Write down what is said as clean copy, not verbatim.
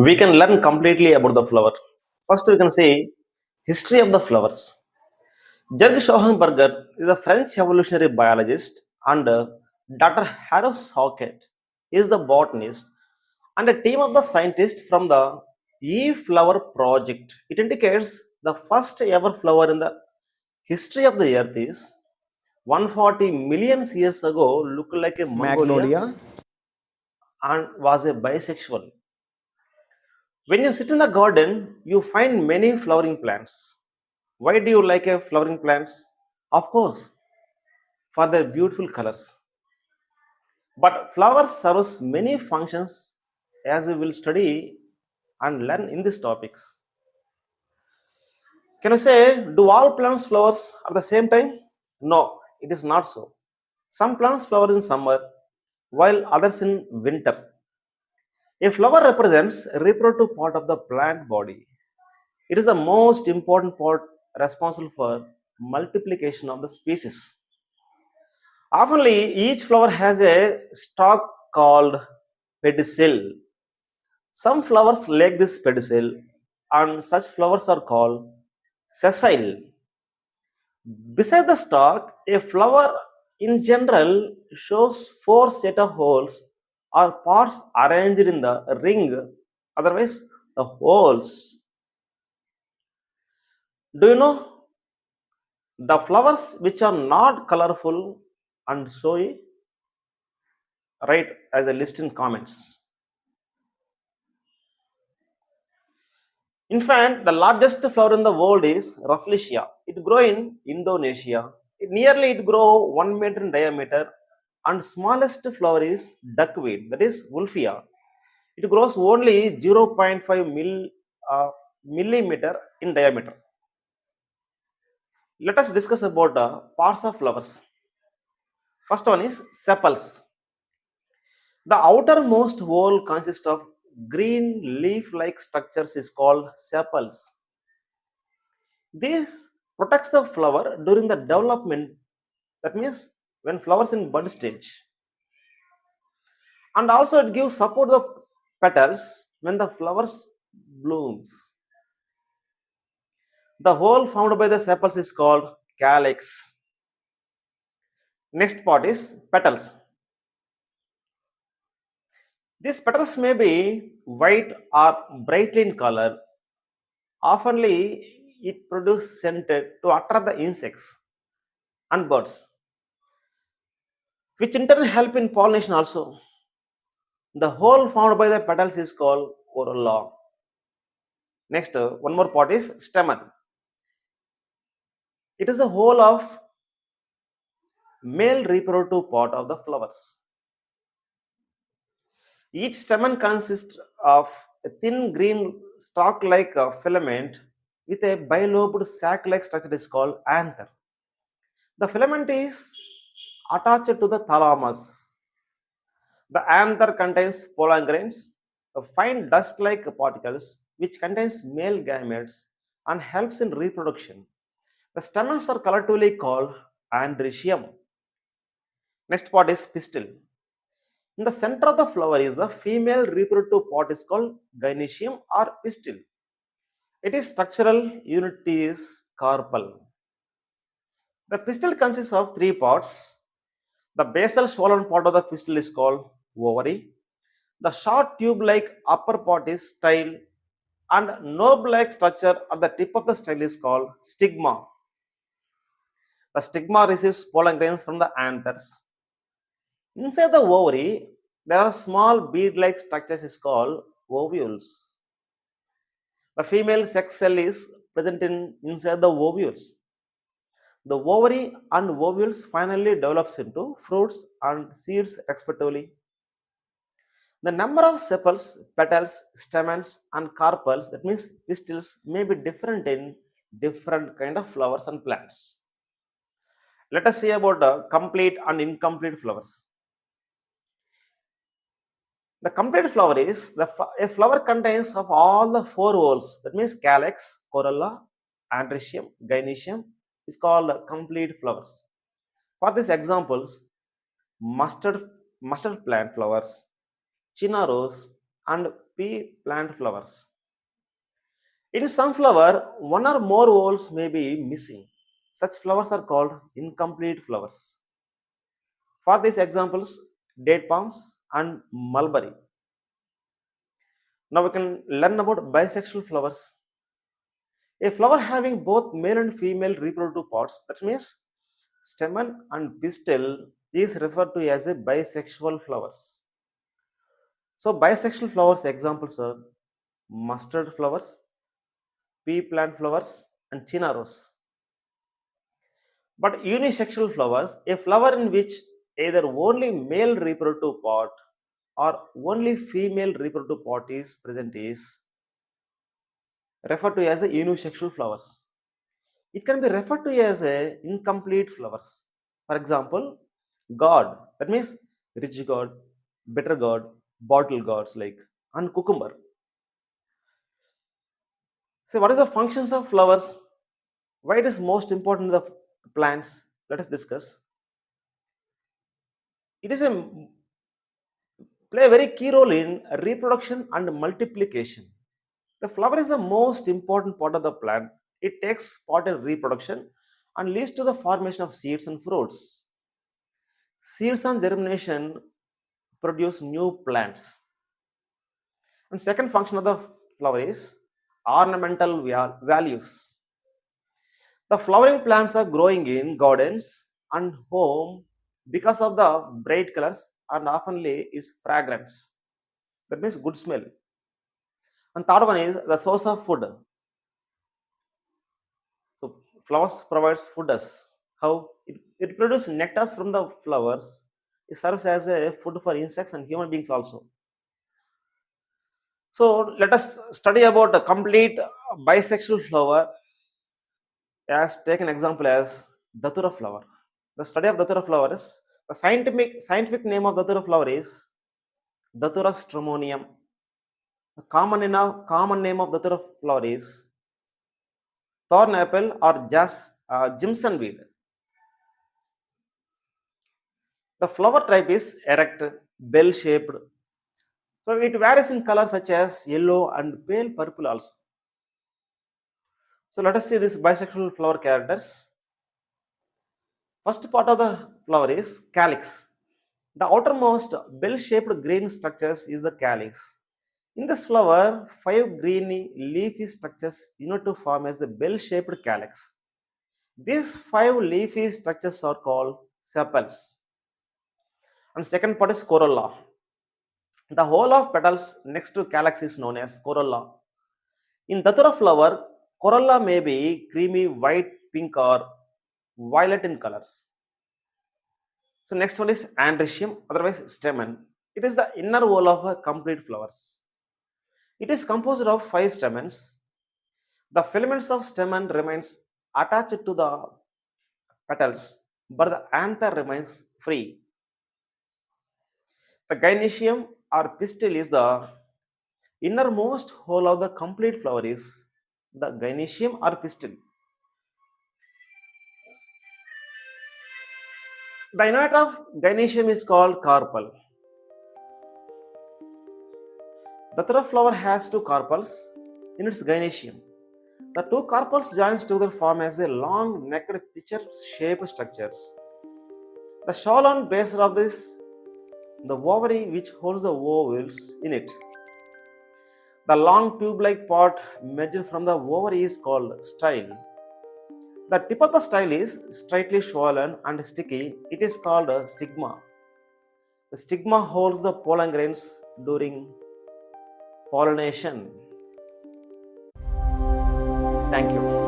we can learn completely about the flower. First, we can say history of the flowers. Jürgen Schoenberger is a French evolutionary biologist and Dr. Harris Hockett is the botanist and a team of the scientists from the E-Flower project. It indicates the first ever flower in the history of the earth is 140 million years ago looked like a Mongolia Magnolia. and was a bisexual. When you sit in the garden, you find many flowering plants. Why do you like a flowering plants? Of course, for their beautiful colors. But flowers serves many functions as we will study and learn in these topics. Can you say, do all plants flowers at the same time? No, it is not so. Some plants flower in summer while others in winter. A flower represents a reproductive part of the plant body. It is the most important part responsible for multiplication of the species. Oftenly, each flower has a stalk called pedicel. Some flowers lack this pedicel, and such flowers are called sessile. Beside the stalk, a flower in general shows four set of holes or parts arranged in the ring, otherwise the whorls. Do you know the flowers which are not colorful and showy? Write as a list in comments. In fact, the largest flower in the world is Rafflesia. It grows in Indonesia. It grow 1 meter in diameter, and smallest flower is duckweed, that is Wolfia. It grows only zero point 0.5 millimeter in diameter. Let us discuss about parts of flowers. First one is sepals. The outermost whorl consists of green leaf-like structures is called sepals. This protects the flower during the development, that means when flowers in bud stage, and also it gives support the petals when the flowers blooms. The hole formed by the sepals is called calyx. Next part is petals. These petals may be white or brightly in color. Oftenly, it produces scent to attract the insects and birds, which in turn help in pollination also. The hole formed by the petals is called corolla. Next, one more part is stamen. It is the whole of male reproductive part of the flowers. Each stamen consists of a thin green stalk-like filament with a bilobed sac-like structure is called anther. The filament is attached to the thalamus. The anther contains pollen grains, fine dust-like particles which contains male gametes and helps in reproduction. The stamens are collectively called androecium. Next part is pistil. In the center of the flower is the female reproductive part is called gynoecium or pistil. Its structural unit is carpel. The pistil consists of three parts. The basal swollen part of the pistil is called ovary. The short tube-like upper part is style, and knob-like structure at the tip of the style is called stigma. The stigma receives pollen grains from the anthers. Inside the ovary, there are small bead-like structures is called ovules. The female sex cell is present inside the ovules. The ovary and ovules finally develops into fruits and seeds respectively. The number of sepals, petals, stamens, and carpels, that means pistils, may be different in different kind of flowers and plants. Let us see about complete and incomplete flowers. The complete flower is a flower contains of all the four whorls. That means calyx, corolla, androecium, gynoecium is called complete flowers. For these examples, mustard plant flowers, China rose, and pea plant flowers. In some flower, one or more whorls may be missing. Such flowers are called incomplete flowers. For these examples, date palms and mulberry. Now we can learn about bisexual flowers. A flower having both male and female reproductive parts, that means stamen and pistil, is referred to as a bisexual flowers. So bisexual flowers examples are mustard flowers, pea plant flowers, and china rose. But unisexual flowers, a flower in which either only male reproductive part or only female reproductive part is present, is referred to as a unisexual flowers. It can be referred to as a incomplete flowers. For example, gourd, that means rich gourd, bitter gourd, bottle gourds like and cucumber. So what is the functions of flowers? Why it is most important in the plants? Let us discuss. It is a play a very key role in reproduction and multiplication. The flower is the most important part of the plant. It takes part in reproduction and leads to the formation of seeds and fruits. Seeds on germination produce new plants. And second function of the flower is ornamental values. The flowering plants are growing in gardens and home because of the bright colors and oftenly its fragrance. That means good smell. And third one is the source of food. So flowers provides food us. How it produces nectars from the flowers. It serves as a food for insects and human beings also. So let us study about a complete bisexual flower. As take an example as Datura flower. The study of Datura flowers. The scientific name of Datura flower is Datura stramonium. The common name of Datura flower is thorn apple or Jimson weed. The flower type is erect, bell shaped. So it varies in color such as yellow and pale purple also. So let us see these bisexual flower characters. First part of the flower is calyx. The outermost bell-shaped green structures is the calyx. In this flower, five greeny leafy structures unite to form as the bell-shaped calyx. These five leafy structures are called sepals. And second part is corolla. The whole of petals next to calyx is known as corolla. In Datura flower, corolla may be creamy white, pink, or violet in colors. So next one is androecium, otherwise stamen. It is the inner wall of a complete flowers. It is composed of five stamens. The filaments of stamen remains attached to the petals, but the anther remains free. The gynoecium or pistil is the innermost whole of the complete flower is the gynoecium or pistil. The unit of gynoecium is called carpel. The third flower has two carpels in its gynoecium. The two carpels join together form as a long necked pitcher-shaped structures. The shawl on base of this, the ovary which holds the ovules in it. The long tube-like part measured from the ovary is called style. The tip of the style is slightly swollen and sticky. It is called a stigma. The stigma holds the pollen grains during pollination. Thank you.